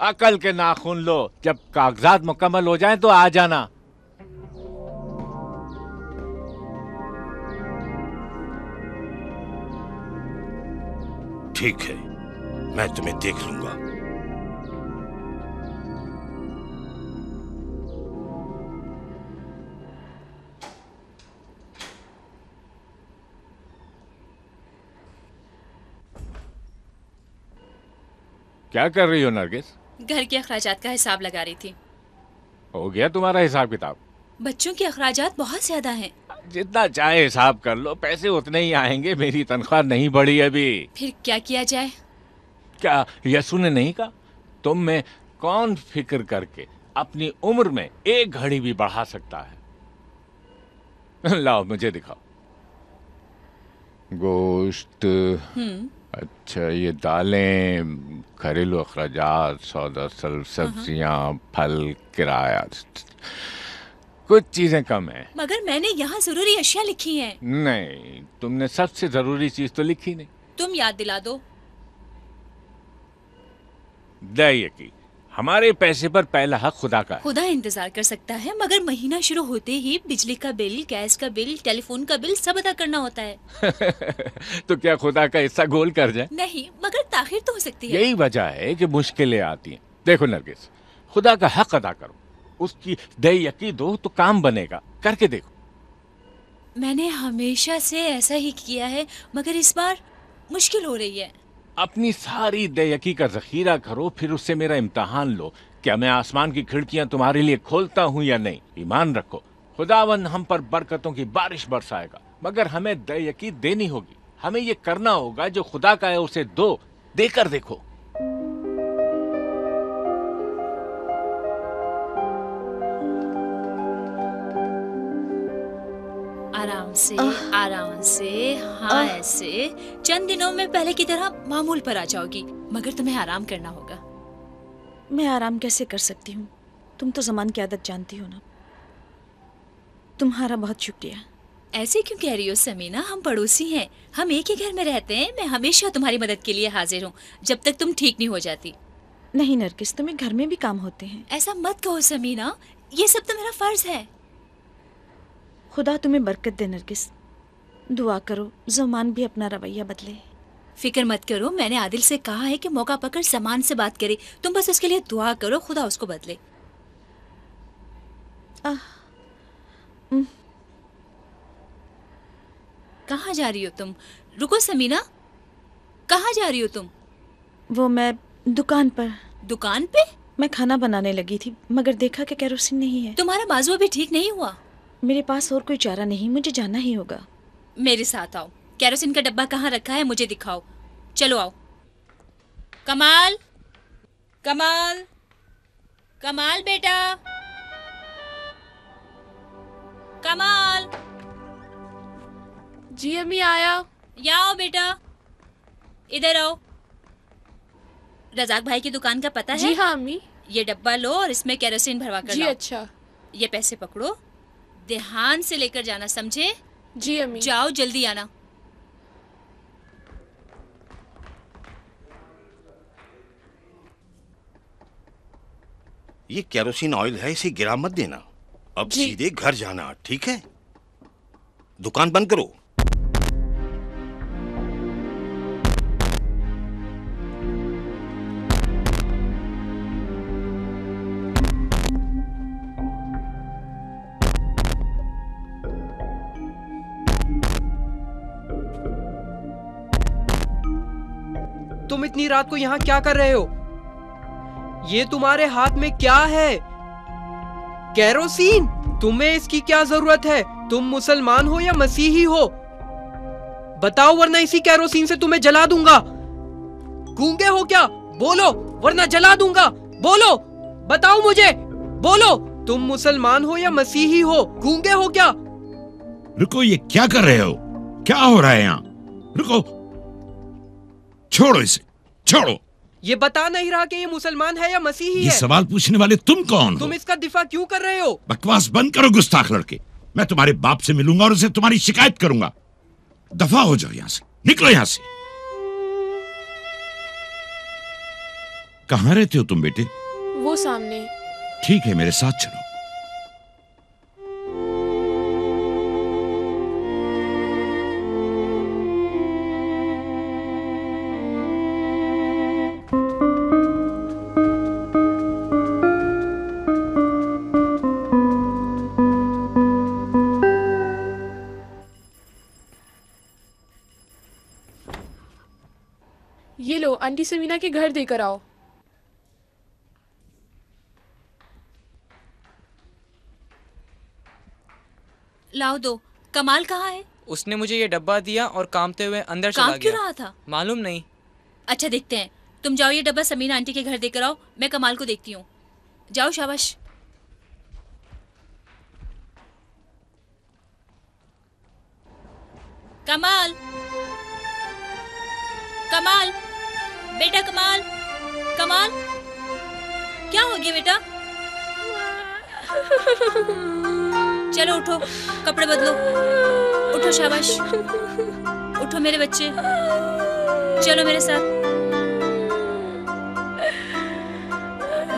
अकल के नाखून लो, जब कागजात मुकम्मल हो जाएं तो आ जाना। ठीक है, मैं तुम्हें देख लूंगा। क्या कर रही हो नरगिस? घर के अखराजात का हिसाब लगा रही थी। हो गया तुम्हारा हिसाब किताब? बच्चों के अखराजात बहुत ज्यादा हैं। जितना चाहे हिसाब कर लो, पैसे उतने ही आएंगे। मेरी तनख्वाह नहीं बढ़ी अभी। फिर क्या किया जाए? क्या यसु ने नहीं कहा, तुम में कौन फिक्र करके अपनी उम्र में एक घड़ी भी बढ़ा सकता है? लाओ मुझे दिखाओ। गोश्त, अच्छा ये दालें, घरेलू अखराजात, सौदा सब्जियां, फल, किराया, कुछ चीजें कम है। मगर मैंने यहाँ जरूरी अशिया लिखी हैं। नहीं, तुमने सबसे जरूरी चीज तो लिखी नहीं। तुम याद दिला दो। की हमारे पैसे पर पहला हक खुदा का है। खुदा इंतजार कर सकता है, मगर महीना शुरू होते ही बिजली का बिल, गैस का बिल, टेलीफोन का बिल सब अदा करना होता है। तो क्या खुदा का हिस्सा गोल कर जाए? नहीं, मगर ताखिर तो हो सकती है। यही वजह है कि मुश्किलें आती हैं। देखो नरगिस, खुदा का हक अदा करो, उसकी दयकी दो तो काम बनेगा। करके देखो। मैंने हमेशा से ऐसा ही किया है, मगर इस बार मुश्किल हो रही है। अपनी सारी दयकी का जखीरा करो, फिर उससे मेरा इम्तिहान लो। क्या मैं आसमान की खिड़कियां तुम्हारे लिए खोलता हूँ या नहीं? ईमान रखो, खुदावन हम पर बरकतों की बारिश बरसाएगा, मगर हमें दयकी देनी होगी। हमें ये करना होगा जो खुदा का है उसे दो, देकर देखो। आराम से, हाँ ऐसे। चंद दिनों में पहले की तरह मामूल पर आ जाओगी, मगर तुम्हें आराम करना होगा। मैं आराम कैसे कर सकती हूँ? तुम तो ज़मान की आदत जानती हो ना। तुम्हारा बहुत शुक्रिया। ऐसे क्यों कह रही हो समीना? हम पड़ोसी हैं, हम एक ही घर में रहते हैं। मैं हमेशा तुम्हारी मदद के लिए हाजिर हूँ जब तक तुम ठीक नहीं हो जाती। नहीं नरगिस, तुम्हें घर में भी काम होते हैं। ऐसा मत कहो समीना, ये सब तो मेरा फर्ज है। खुदा तुम्हें बरकत दे नरगिस। दुआ करो ज़मान भी अपना रवैया बदले। फिक्र मत करो, मैंने आदिल से कहा है कि मौका पकड़ ज़मान से बात करे। तुम बस उसके लिए दुआ करो, खुदा उसको बदले। कहाँ जा रही हो तुम? रुको समीना, कहाँ जा रही हो तुम? वो मैं दुकान पर। दुकान पे? मैं खाना बनाने लगी थी मगर देखा कि केरोसिन नहीं है। तुम्हारा बाजू अभी ठीक नहीं हुआ? मेरे पास और कोई चारा नहीं, मुझे जाना ही होगा। मेरे साथ आओ। केरोसिन का डब्बा कहाँ रखा है मुझे दिखाओ। चलो आओ। कमाल, कमाल, कमाल बेटा, कमाल। जी अम्मी आया। यहाँ आओ बेटा, इधर आओ। रजाक भाई की दुकान का पता है? जी हाँ अम्मी। ये डब्बा लो और इसमें केरोसिन भरवा कर जी लाओ। अच्छा। ये पैसे पकड़ो, ध्यान से लेकर जाना, समझे? जी अम्मी। जाओ जल्दी आना। ये केरोसिन ऑयल है, इसे गिरा मत देना। अब जी। सीधे घर जाना, ठीक है? दुकान बंद करो। तुम इतनी रात को यहाँ क्या कर रहे हो? ये तुम्हारे हाथ में क्या है? केरोसिन? तुम्हें इसकी क्या जरूरत है? तुम मुसलमान हो या मसीही हो? बताओ वरना इसी केरोसिन से तुम्हें जला दूंगा। गूंगे हो क्या? बोलो वरना जला दूंगा। बोलो, बताओ मुझे, बोलो। तुम मुसलमान हो या मसीही हो? गूंगे हो क्या? रुको, ये क्या कर रहे हो? क्या हो रहा है यहाँ? रुको, छोड़ो इसे, छोड़ो। ये बता नहीं रहा कि ये मुसलमान है या मसीही ये है। सवाल पूछने वाले तुम कौन हो? तुम इसका दिफा क्यों कर रहे हो? बकवास बंद करो गुस्ताख लड़के। मैं तुम्हारे बाप से मिलूंगा और उसे तुम्हारी शिकायत करूंगा। दफा हो जाओ यहाँ से, निकलो यहाँ से। कहाँ रहते हो तुम बेटे? वो सामने। ठीक है, मेरे साथ चलो। ये लो, आंटी समीना के घर देकर आओ। लाओ दो। कमाल कहाँ है? उसने मुझे ये डब्बा दिया और कांपते हुए अंदर चला काम क्यों गया। रहा था? मालूम नहीं। अच्छा देखते हैं। तुम जाओ ये डब्बा समीना आंटी के घर देकर आओ, मैं कमाल को देखती हूँ। जाओ, शाबाश। कमाल, कमाल, बेटा कमाल, कमाल, क्या हो गया बेटा? चलो उठो, कपड़े बदलो। उठो, शाबाश। उठो मेरे बच्चे, चलो मेरे साथ।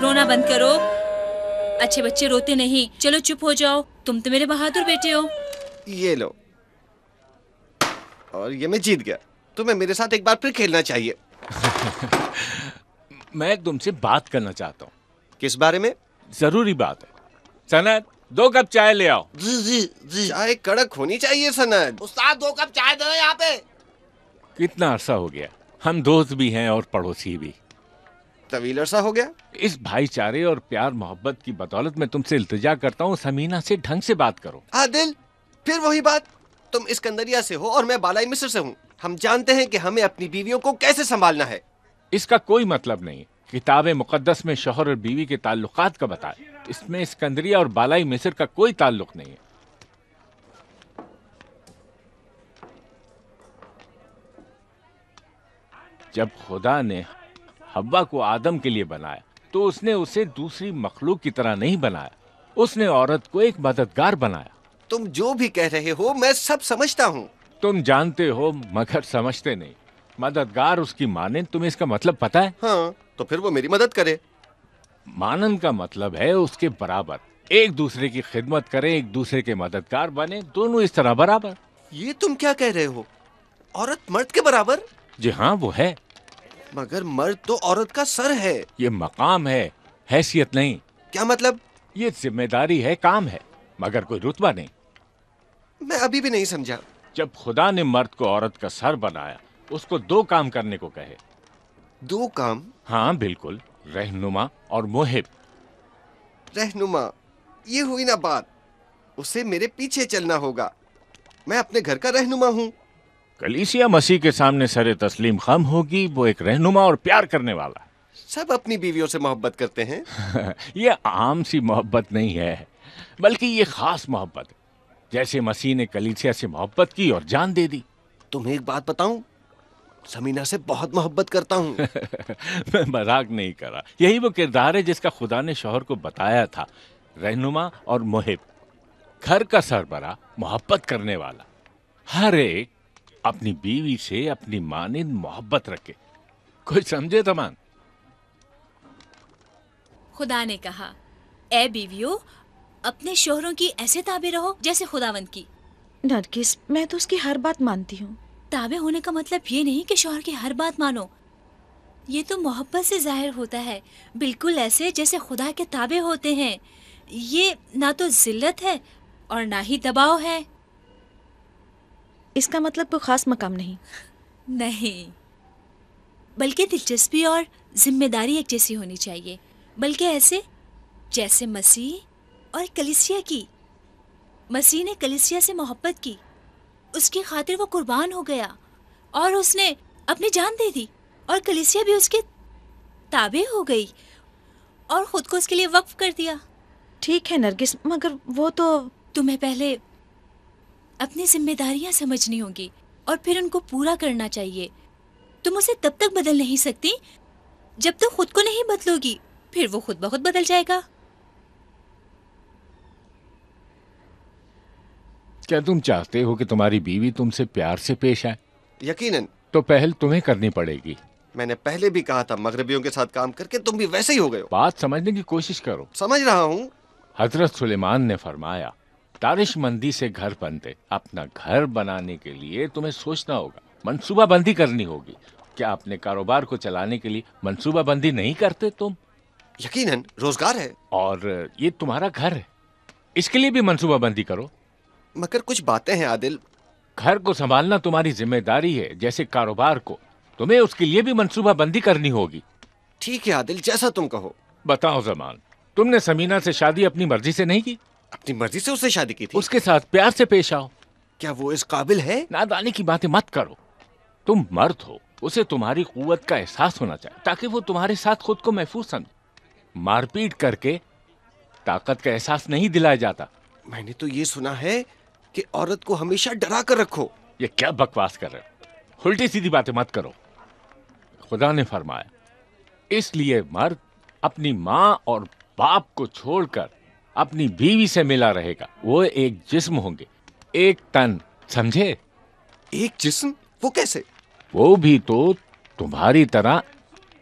रोना बंद करो। अच्छे बच्चे रोते नहीं। चलो चुप हो जाओ। तुम तो मेरे बहादुर बेटे हो। ये लो, और ये मैं जीत गया। तुम्हें मेरे साथ एक बार फिर खेलना चाहिए। मैं तुमसे बात करना चाहता हूँ। किस बारे में? जरूरी बात है। सनद, 2 कप चाय ले आओ। जी जी जी। चाय कड़क होनी चाहिए सनद। उस्ताद 2 कप चाय दो यहाँ पे। कितना अरसा हो गया, हम दोस्त भी हैं और पड़ोसी भी। तवील अरसा हो गया। इस भाईचारे और प्यार मोहब्बत की बदौलत मैं तुमसे इल्तिजा करता हूँ, समीना से ढंग से बात करो। आदिल, फिर वही बात। तुम इस्कंदरिया से हो और मैं बालाई मिस्र से हूँ। हम जानते हैं कि हमें अपनी बीवियों को कैसे संभालना है। इसका कोई मतलब नहीं। किताब मुकद्दस में शौहर और बीवी के ताल्लुकात का बताए। इसमें इस्कंदरिया और बालाई मिस्र का कोई ताल्लुक नहीं है। जब खुदा ने हव्वा को आदम के लिए बनाया तो उसने उसे दूसरी मखलूक की तरह नहीं बनाया, उसने औरत को एक मददगार बनाया। तुम जो भी कह रहे हो मैं सब समझता हूँ। तुम जानते हो मगर समझते नहीं। मददगार उसकी माने, तुम्हें इसका मतलब पता है? हाँ, तो फिर वो मेरी मदद करे। मानन का मतलब है उसके बराबर, एक दूसरे की खिदमत करें, एक दूसरे के मददगार बने, दोनों इस तरह बराबर। ये तुम क्या कह रहे हो? औरत मर्द के बराबर? जी हाँ, वो है। मगर मर्द तो औरत का सर है। ये मकाम है, हैसियत नहीं। क्या मतलब? ये जिम्मेदारी है, काम है, मगर कोई रुतबा नहीं। मैं अभी भी नहीं समझा। जब खुदा ने मर्द को औरत का सर बनाया, उसको 2 काम करने को कहे। 2 काम? हाँ बिल्कुल, रहनुमा और मुहिब। रहनुमा, ये हुई ना बात। उसे मेरे पीछे चलना होगा। मैं अपने घर का रहनुमा हूँ। कलीसिया मसीह के सामने सरे तस्लीम खम होगी। वो एक रहनुमा और प्यार करने वाला। सब अपनी बीवियों से मोहब्बत करते हैं। ये आम सी मोहब्बत नहीं है, बल्कि ये खास मोहब्बत है। जैसे मसीह ने कलीसिया से मोहब्बत की और जान दे दी। तुम्हें एक बात बताऊं, समीना से बहुत मोहब्बत करता हूँ। मैं मजाक नहीं कर रहा। यही वो किरदार है जिसका खुदा ने शौहर को बताया था, रहनुमा और मुहिब, घर का सरबरा, मोहब्बत करने वाला। हर एक अपनी बीवी से अपनी मानिंद मोहब्बत रखे। कुछ समझे तमाम? खुदा ने कहा, ए बीवियों, अपने शोहरों की ऐसे ताबे रहो जैसे खुदावंद की। नरगिस, मैं तो उसकी हर बात मानती हूँ। ताबे होने का मतलब ये नहीं कि शौहर की हर बात मानो। ये तो मोहब्बत से जाहिर होता है, बिल्कुल ऐसे जैसे खुदा के ताबे होते हैं। ये ना तो जिल्लत है और ना ही दबाव है। इसका मतलब कोई खास मकाम नहीं? नहीं, बल्कि दिलचस्पी और जिम्मेदारी एक जैसी होनी चाहिए। बल्कि ऐसे जैसे मसीह और कलीसिया की। मसीह ने कलीसिया से मोहब्बत की, उसकी खातिर वो कुर्बान हो गया और उसने अपनी जान दे दी, और कलीसिया भी उसके ताबे हो गई और खुद को उसके लिए वक्फ कर दिया। ठीक है नरगिस, मगर वो तो तुम्हें पहले अपनी जिम्मेदारियां समझनी होगी और फिर उनको पूरा करना चाहिए। तुम उसे तब तक बदल नहीं सकती जब तक खुद को नहीं बदलोगी, फिर वो खुद ब खुद बदल जाएगा। क्या तुम चाहते हो कि तुम्हारी बीवी तुमसे प्यार से पेश आए? यकीनन। तो पहल तुम्हें करनी पड़ेगी। मैंने पहले भी कहा था, मगरबियों के साथ काम करके तुम भी वैसे ही हो गए हो। बात समझने की कोशिश करो। समझ रहा हूँ। हजरत सुलेमान ने फरमाया, दानिशमंदी से घर बनते। अपना घर बनाने के लिए तुम्हें सोचना होगा, मंसूबाबंदी करनी होगी। क्या अपने कारोबार को चलाने के लिए मंसूबाबंदी नहीं करते तुम? यकीनन, रोजगार है और ये तुम्हारा घर है, इसके लिए भी मंसूबाबंदी करो। मगर कुछ बातें हैं आदिल। घर को संभालना तुम्हारी जिम्मेदारी है, जैसे कारोबार को। तुम्हें उसके लिए भी मंसूबाबंदी करनी होगी। ठीक है आदिल, जैसा तुम कहो। बताओ जमान, तुमने समीना से शादी अपनी मर्जी से नहीं की? अपनी मर्जी से उससे शादी की थी। उसके साथ प्यार से पेश आओ। क्या वो इस काबिल है? नादानी की बातें मत करो। तुम मर्द हो, उसे तुम्हारी कुव्वत का एहसास होना चाहिए ताकि वो तुम्हारे साथ खुद को महफूज समझे। मारपीट करके ताकत का एहसास नहीं दिलाया जाता। मैंने तो ये सुना है कि औरत को हमेशा डरा कर रखो। ये क्या बकवास कर रहे हो? उल्टी सीधी बातें मत करो। खुदा ने फरमाया, इसलिए मर्द अपनी माँ और बाप को छोड़कर अपनी बीवी से मिला रहेगा। वो एक जिस्म होंगे, एक तन। समझे? एक जिस्म? वो कैसे? वो भी तो तुम्हारी तरह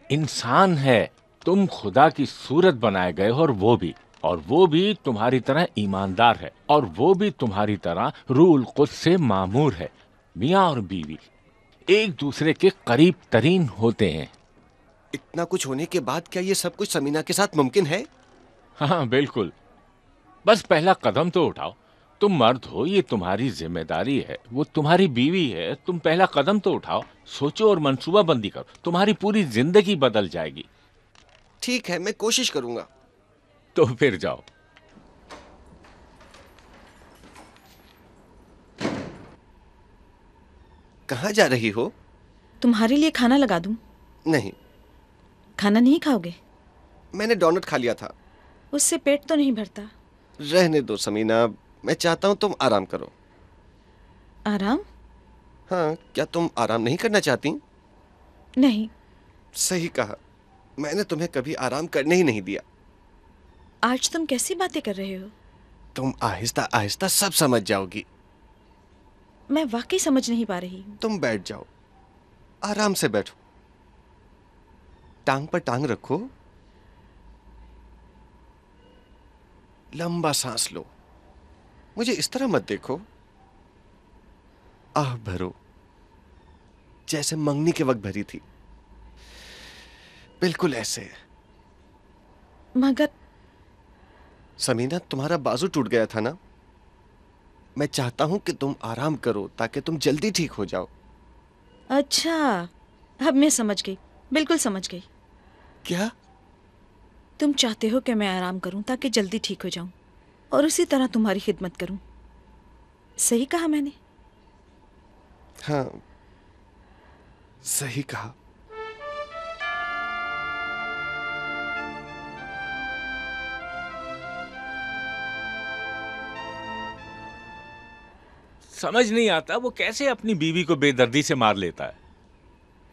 इंसान है। तुम खुदा की सूरत बनाए गए हो, और वो भी तुम्हारी तरह ईमानदार है, और वो भी तुम्हारी तरह रूहुल कुद्स से मामूर है। मियाँ और बीवी एक दूसरे के करीब तरीन होते हैं। इतना कुछ होने के बाद क्या ये सब कुछ समीना के साथ मुमकिन है? हाँ बिल्कुल। बस पहला कदम तो उठाओ। तुम मर्द हो, ये तुम्हारी जिम्मेदारी है। वो तुम्हारी बीवी है, तुम पहला कदम तो उठाओ। सोचो और मंसूबाबंदी करो, तुम्हारी पूरी जिंदगी बदल जाएगी। ठीक है, मैं कोशिश करूंगा। तो फिर जाओ। कहाँ जा रही हो? तुम्हारे लिए खाना लगा दूं? नहीं। खाना नहीं खाओगे? मैंने डोनट खा लिया था। उससे पेट तो नहीं भरता। रहने दो समीना, मैं चाहता हूँ तुम आराम करो। आराम? हाँ, क्या तुम आराम नहीं करना चाहती? नहीं। सही कहा। मैंने तुम्हें कभी आराम करने ही नहीं दिया। आज तुम कैसी बातें कर रहे हो? तुम आहिस्ता आहिस्ता सब समझ जाओगी। मैं वाकई समझ नहीं पा रही हूँ। तुम बैठ जाओ, आराम से बैठो, टांग पर टांग रखो, लंबा सांस लो। मुझे इस तरह मत देखो, आह भरो जैसे मंगनी के वक्त भरी थी, बिल्कुल ऐसे। मगर समीना, तुम्हारा बाजू टूट गया था ना? मैं चाहता हूं कि तुम आराम करो ताकि तुम जल्दी ठीक हो जाओ। अच्छा, अब मैं समझ गई, बिल्कुल समझ गई। क्या? तुम चाहते हो कि मैं आराम करूं ताकि जल्दी ठीक हो जाऊं और उसी तरह तुम्हारी खिदमत करूं। सही कहा मैंने? हाँ, सही कहा। समझ नहीं आता वो कैसे अपनी बीवी को बेदर्दी से मार लेता है।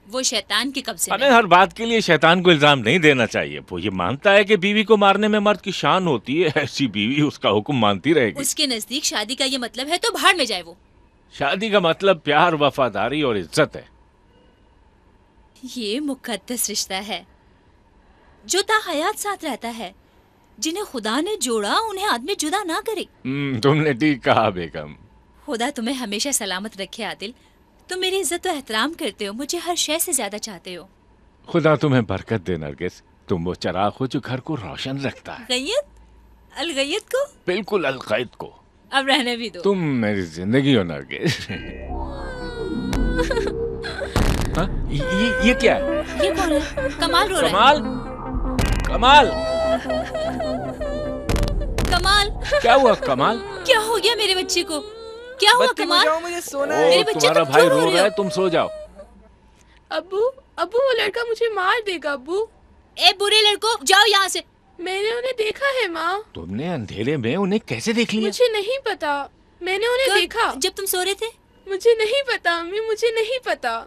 वो शैतान के कब्जे हमें हर बात के लिए शैतान को इल्जाम नहीं देना चाहिए। वो ये मानता है कि बीवी को मारने में मर्द की शान होती है, ऐसी बीवी उसका हुक्म मानती रहेगी। उसके नजदीक शादी का ये मतलब है तो भाड़ में जाए वो। शादी का मतलब प्यार, वफादारी और इज्जत है। ये मुकद्दस रिश्ता है जो ताहयात साथ रहता है। जिन्हें खुदा ने जोड़ा उन्हें आदमी जुदा ना करे। तुमने ठीक कहा बेगम। खुदा तुम्हें हमेशा सलामत रखे आदिल। तुम मेरी इज्जत और एहतराम करते हो, मुझे हर शय से ज्यादा चाहते हो। खुदा तुम्हें बरकत दे नरगिस। तुम वो चराग हो जो घर को रोशन रखता है। गय्यत? अलगय्यत को? बिल्कुल अलगैत को। अब रहने भी दो। तुम मेरी जिंदगी हो नरगिस। हाँ? ये क्या है? ये कौन है? कमाल रो रहा है। कमाल? कमाल? क्या हुआ कमाल? क्या हो गया मेरे बच्चे को? क्या हुआ कमाल? मुझे सोना है। मेरे बच्चे तुम्हारा भाई रो रहा है, तुम सो जाओ। अब्बू, अब्बू वो लड़का मुझे मार देगा अब्बू। ए बुरे लड़को, जाओ यहाँ से। मैंने उन्हें देखा है माँ। तुमने अंधेरे में उन्हें कैसे देख लिया? मुझे नहीं पता, मैंने उन्हें देखा। जब तुम सो रहे थे? मुझे नहीं पता अम्मी, मुझे नहीं पता।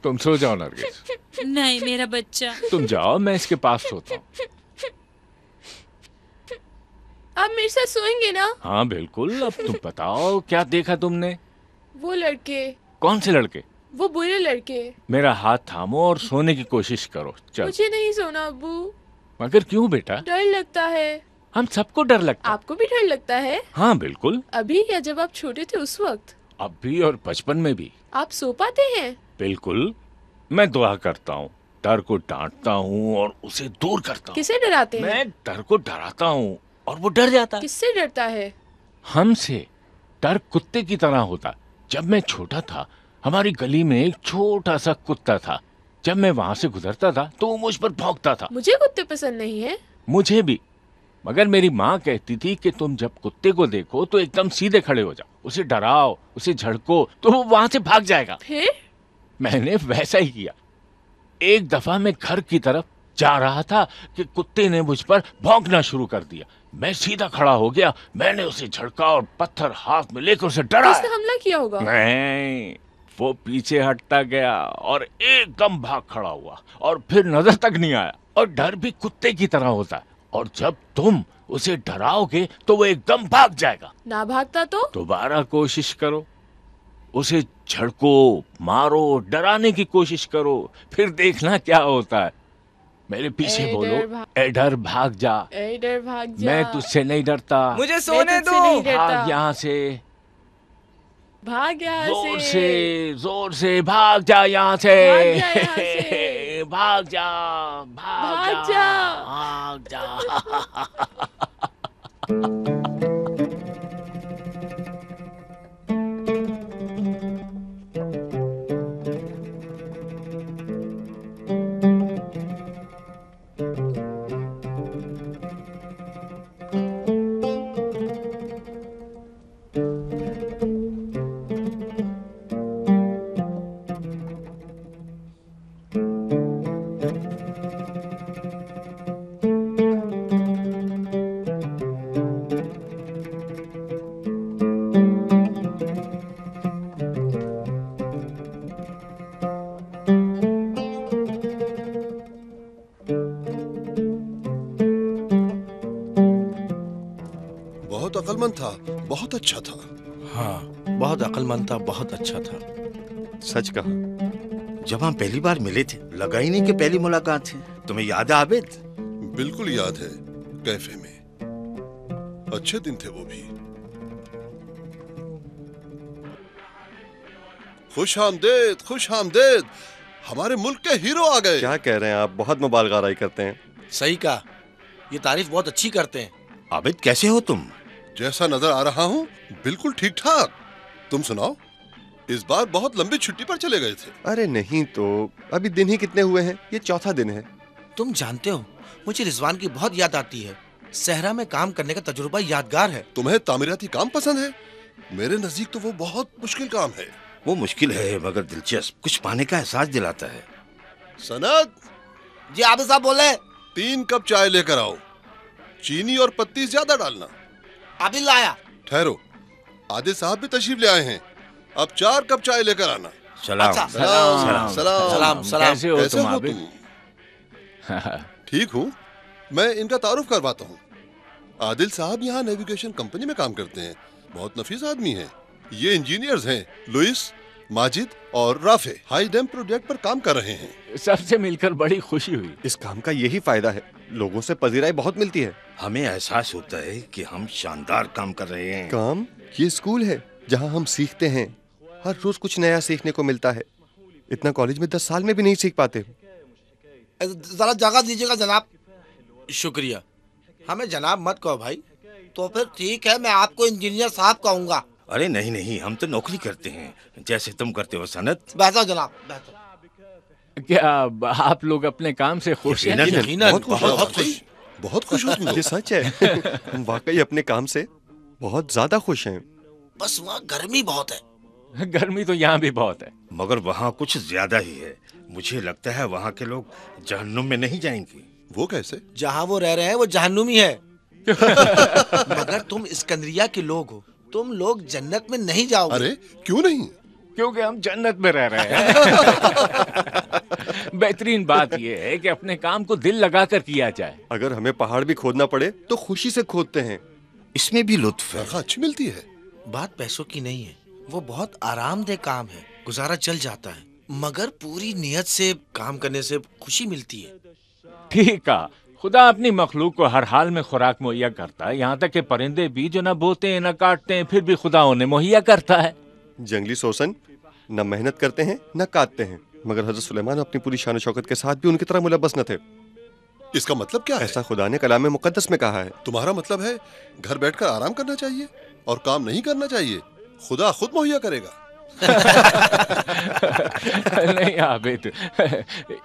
तुम सो जाओ नरगिस। नहीं मेरा बच्चा। तुम जाओ, मैं इसके पास सोता हूँ। आप मेरे साथ सोएंगे ना? हाँ बिल्कुल। अब तुम बताओ क्या देखा तुमने? वो लड़के। कौन से लड़के? वो बुरे लड़के। मेरा हाथ थामो और सोने की कोशिश करो। चल। मुझे नहीं सोना अब्बू। मगर क्यों बेटा? डर लगता है। हम सबको डर लगता है। आपको भी डर लगता है? हाँ बिल्कुल। अभी या जब आप छोटे थे उस वक्त? अब भी और बचपन में भी। आप सो पाते हैं? बिल्कुल। मैं दुआ करता हूँ, डर को डांटता हूँ और उसे दूर करता हूँ। किसे डराते हैं? मैं डर को डराता हूँ और वो डर जाता है। किससे डरता है? हमसे। डर कुत्ते की तरह होता। जब मैं छोटा था हमारी गली में एक छोटा सा कुत्ता था। जब मैं वहां से गुजरता था तो वो मुझ पर भौंकता था। मुझे कुत्ते पसंद नहीं है। मुझे भी। मगर मेरी माँ कहती थी कि तुम जब कुत्ते को देखो तो एकदम सीधे खड़े हो जाओ, उसे डराओ, उसे झड़को तो वो वहां से भाग जाएगा। फिर मैंने वैसा ही किया। एक दफा मैं घर की तरफ जा रहा था कि कुत्ते ने मुझ पर भौंकना शुरू कर दिया। मैं सीधा खड़ा हो गया, मैंने उसे झड़का और पत्थर हाथ में लेकर उसे डराया। उसने हमला किया होगा। नहीं, वो पीछे हटता गया और एकदम भाग खड़ा हुआ और फिर नजर तक नहीं आया। और डर भी कुत्ते की तरह होता है और जब तुम उसे डराओगे तो वो एकदम भाग जाएगा। ना भागता तो? दोबारा कोशिश करो, उसे झड़को, मारो, डराने की कोशिश करो, फिर देखना क्या होता है। मेरे पीछे बोलो, ए डर भाग जा। ए डर भाग जा। मैं तुझसे नहीं डरता। मुझे सोने दो। भाग यहाँ से। भाग यहाँ से। जोर से भाग जा यहाँ से। भाग जा, भाग जा, भाग जा। बहुत अक्लमंद था, बहुत अच्छा था। हाँ, बहुत अक्लमंद था, बहुत अच्छा था। सच कहा। जब हम पहली बार मिले थे लगा ही नहीं कि पहली मुलाकात है। तुम्हें याद है आबिद? बिल्कुल याद है, कैफे में। अच्छे दिन थे वो भी। खुश आमदेद, खुश आमदेद, हमारे मुल्क के हीरो आ गए। क्या कह रहे हैं आप, बहुत मुबालगाराई करते हैं। सही कहा, ये तारीफ बहुत अच्छी करते हैं। आबिद कैसे हो तुम? जैसा नजर आ रहा हूँ बिल्कुल ठीक ठाक। तुम सुनाओ, इस बार बहुत लंबी छुट्टी पर चले गए थे। अरे नहीं तो, अभी दिन ही कितने हुए हैं, ये चौथा दिन है। तुम जानते हो, मुझे रिजवान की बहुत याद आती है। सहरा में काम करने का तजुर्बा यादगार है। तुम्हें तामीराती काम पसंद है? मेरे नजदीक तो वो बहुत मुश्किल काम है। वो मुश्किल है मगर दिलचस्प, कुछ पाने का एहसास दिलाता है। सनद जी आबिद साहब बोले। 3 कप चाय लेकर आओ, चीनी और पत्ती ज्यादा डालना। अभी लाया। ठहरो, आदिल साहब भी तशरीफ ले आए हैं। अब 4 कप चाय लेकर आना। सलाम। अच्छा। सलाम सलाम। सलाम सलाम सलाम। कैसे हो तुम आबिद? ठीक हूँ, मैं इनका तारुफ करवाता हूँ। आदिल साहब यहाँ नेविगेशन कंपनी में काम करते हैं, बहुत नफीस आदमी हैं। ये इंजीनियर्स हैं, लुइस, माजिद और राफे हाई डैम प्रोजेक्ट पर काम कर रहे हैं। सबसे मिलकर बड़ी खुशी हुई। इस काम का यही फायदा है, लोगों से पजीराई बहुत मिलती है। हमें एहसास होता है कि हम शानदार काम कर रहे हैं। काम? ये स्कूल है जहाँ हम सीखते हैं। हर रोज कुछ नया सीखने को मिलता है। इतना कॉलेज में 10 साल में भी नहीं सीख पाते। जरा जगह दीजिएगा जनाब। शुक्रिया। हमें जनाब मत कहो भाई। तो फिर ठीक है, मैं आपको इंजीनियर साहब कहूँगा। अरे नहीं नहीं, हम तो नौकरी करते हैं जैसे तुम करते हो सनत। बेहतर जनाब, बेहतर। क्या आप लोग अपने काम से खुश हैं? बहुत खुश हो। ये सच है, हम वाकई अपने काम से बहुत ज्यादा खुश हैं। बस वहाँ गर्मी बहुत है। गर्मी तो यहाँ भी बहुत है, मगर वहाँ कुछ ज्यादा ही है। मुझे लगता है वहाँ के लोग जहन्नुम में नहीं जाएंगे। वो कैसे? जहाँ वो रह रहे हैं वो जहन्नुमी है। मगर तुम सिकंदरिया के लोग हो, तुम लोग जन्नत में नहीं जाओगे। अरे क्यों नहीं? क्योंकि हम जन्नत में रह रहे हैं। बेहतरीन बात यह है कि अपने काम को दिल लगाकर किया जाए। अगर हमें पहाड़ भी खोदना पड़े तो खुशी से खोदते हैं। इसमें भी लुत्फ है। अच्छी मिलती है। बात पैसों की नहीं है, वो बहुत आरामदेह काम है, गुजारा चल जाता है। मगर पूरी नियत से काम करने से खुशी मिलती है। ठीक है, खुदा अपनी मखलूक को हर हाल में खुराक मुहैया करता है, यहाँ तक कि परिंदे भी जो न बोते हैं न काटते हैं, फिर भी खुदा उन्हें मुहैया करता है। जंगली सोसन न मेहनत करते हैं न काटते हैं, मगर हजरत सुलेमान अपनी पूरी शान शौकत के साथ भी उनकी तरह मुलब्बस न थे। इसका मतलब क्या है? ऐसा खुदा ने कलाम मुकद्दस में कहा है। तुम्हारा मतलब है घर बैठकर आराम करना चाहिए और काम नहीं करना चाहिए, खुदा खुद मुहैया करेगा। नहीं आबिद,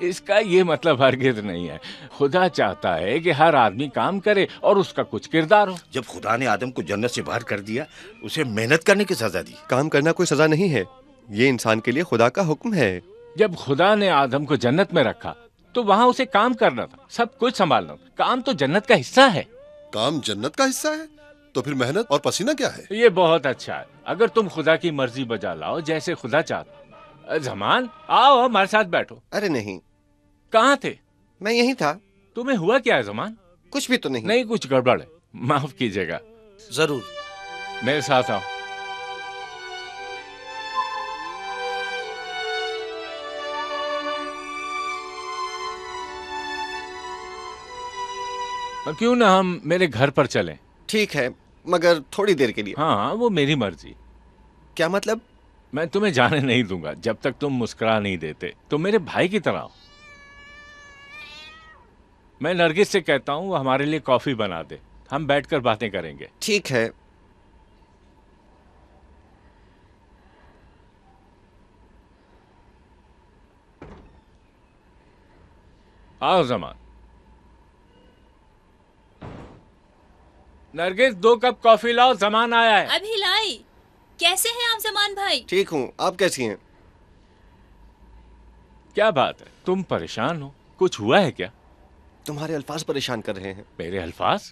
इसका ये मतलब हरगिज नहीं है। खुदा चाहता है कि हर आदमी काम करे और उसका कुछ किरदार हो। जब खुदा ने आदम को जन्नत से बाहर कर दिया, उसे मेहनत करने की सजा दी। काम करना कोई सजा नहीं है, ये इंसान के लिए खुदा का हुक्म है। जब खुदा ने आदम को जन्नत में रखा तो वहाँ उसे काम करना था, सब कुछ संभालना था। काम तो जन्नत का हिस्सा है। काम जन्नत का हिस्सा है तो फिर मेहनत और पसीना क्या है? ये बहुत अच्छा है। अगर तुम खुदा की मर्जी बजा लाओ जैसे खुदा चाहता। जमान, आओ हमारे साथ बैठो। अरे नहीं। कहाँ थे? मैं यहीं था। तुम्हें हुआ क्या है जमान? कुछ भी तो नहीं। नहीं, कुछ गड़बड़ है, माफ कीजिएगा। जरूर, मेरे साथ आओ। क्यों ना हम मेरे घर पर चलें? ठीक है, मगर थोड़ी देर के लिए। हाँ, वो मेरी मर्जी। क्या मतलब? मैं तुम्हें जाने नहीं दूंगा जब तक तुम मुस्कुरा नहीं देते। तुम मेरे भाई की तरह हो। मैं नरगिस से कहता हूँ वो हमारे लिए कॉफी बना दे, हम बैठकर बातें करेंगे। ठीक है। आओ जमान। नरगिस 2 कप कॉफी लाओ, जमान आया है। अभी लाई। कैसे हैं आप जमान भाई? ठीक हूँ, आप कैसी हैं? क्या बात है, तुम परेशान हो? कुछ हुआ है क्या? तुम्हारे अल्फाज परेशान कर रहे हैं। मेरे अल्फाज?